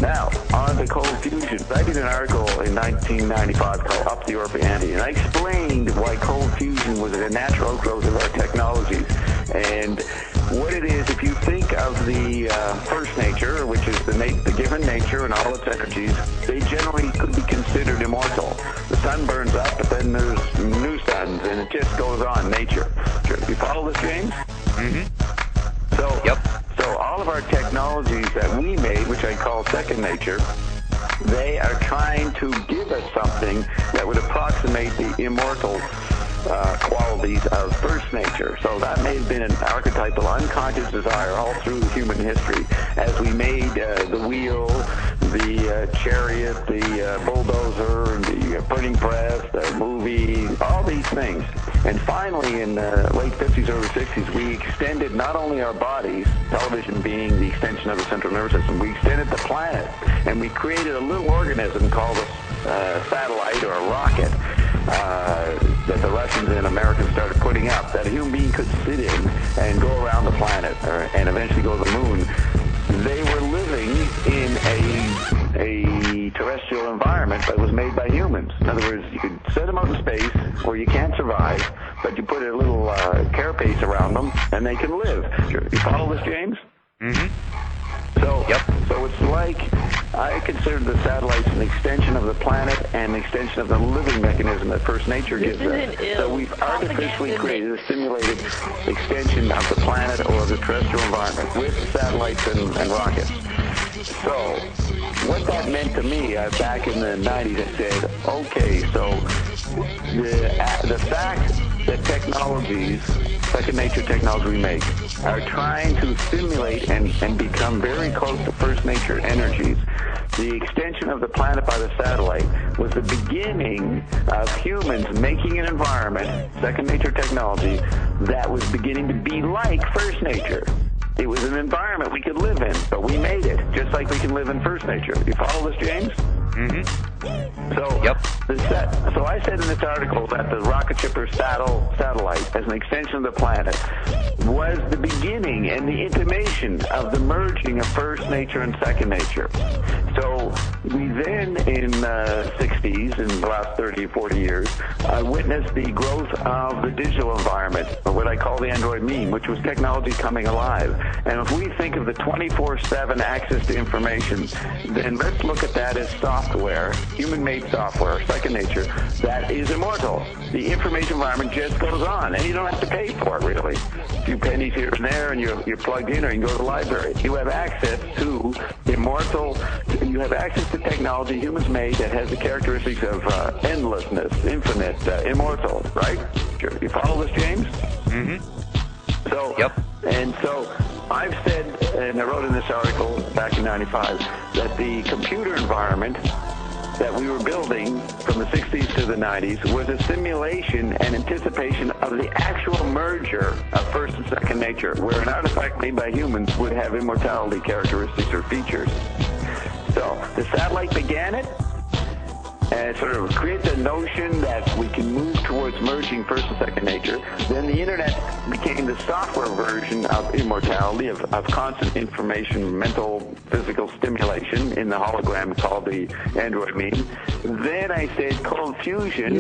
Now, on to cold fusion. I did an article in 1995 called Up the Ante, and I explained why cold fusion was a natural outgrowth of our technologies. And what it is, if you think of the first nature, which is the given nature and all its energies, they generally could be considered immortal. The sun burns up, but then there's new suns, and it just goes on, nature. You follow this, James? Mm-hmm. So, yep. So all of our technologies that we made, which I call second nature, they are trying to give us something that would approximate the immortal qualities of first nature. So that may have been an archetypal unconscious desire all through human history as we made the wheel, the chariot, the bulldozer, the printing press, the movie, all these things. And finally, in the late 50s, early 60s, we extended not only our bodies, television being the extension of the central nervous system, we extended the planet, and we created a little organism called a satellite or a rocket that the Russians and Americans started putting up, that a human being could sit in and go around the planet and eventually go to the moon. They were living in a terrestrial environment that was made by humans. In other words, you could set them out in space where you can't survive, but you put a little carapace around them and they can live. You follow this, James? Mm-hmm. So it's like, I consider the satellites an extension of the planet and an extension of the living mechanism that First Nature gives us. So we've artificially created a simulated extension of the planet or the terrestrial environment with satellites and rockets. So what that meant to me back in the 90s, I said, okay, so the fact that technologies, second nature technology we make, are trying to simulate and become very close to first nature energies. The extension of the planet by the satellite was the beginning of humans making an environment, second nature technology, that was beginning to be like first nature. It was an environment we could live in, but we made it, just like we can live in first nature. You follow this, James? Mm-hmm. So, yep. So I said in this article that the rocket shipper satellite, as an extension of the planet, was the beginning and the intimation of the merging of first nature and second nature. So we then, in the 60s, in the last 30 or 40 years, witnessed the growth of the digital environment, or what I call the Android meme, which was technology coming alive. And if we think of the 24/7 access to information, then let's look at that as software, human-made software, second nature, that is immortal. The information environment just goes on, and you don't have to pay for it, really. A few pennies here and there, and you're plugged in, or you can go to the library. You have access to immortal, you have access to technology humans made that has the characteristics of endlessness, infinite, immortal, right? Sure. You follow this, James? Mm-hmm. So, yep. And so I've said, and I wrote in this article back in 95, that the computer environment that we were building from the 60s to the 90s was a simulation and anticipation of the actual merger of first and second nature, where an artifact made by humans would have immortality characteristics or features. So the satellite began it, and sort of create the notion that we can move towards merging first and second nature. Then the internet became the software version of immortality, of constant information, mental, physical stimulation in the hologram called the Android meme. Then I said cold fusion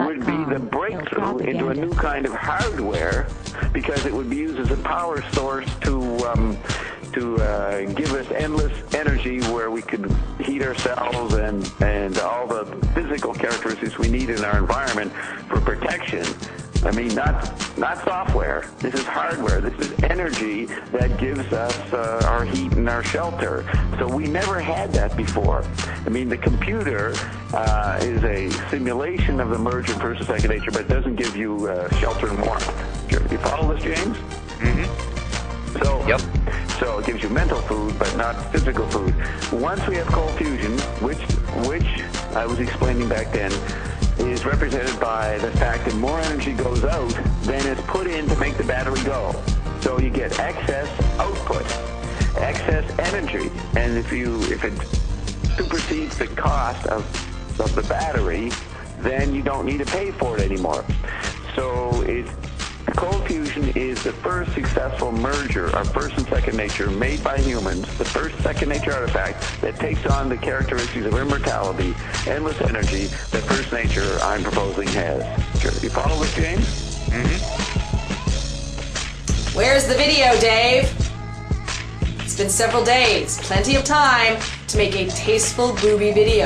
would be the breakthrough into a new kind of hardware, because it would be used as a power source to give us endless energy, where we could heat ourselves and all the physical characteristics we need in our environment for protection. I mean, not software. This is hardware. This is energy that gives us our heat and our shelter. So we never had that before. I mean, the computer is a simulation of the merger of first and second nature, but it doesn't give you shelter and warmth. You follow this, James? Mm-hmm. So, yep. So it gives you mental food, but not physical food. Once we have cold fusion, which I was explaining back then, is represented by the fact that more energy goes out than is put in to make the battery go. So you get excess output, excess energy, and if it supersedes the cost of the battery, then you don't need to pay for it anymore. So Cold fusion is the first successful merger of first and second nature made by humans, the first second nature artifact that takes on the characteristics of immortality, endless energy that first nature, I'm proposing, has. You follow this, James? Where's the video, Dave? It's been several days, plenty of time to make a tasteful booby video.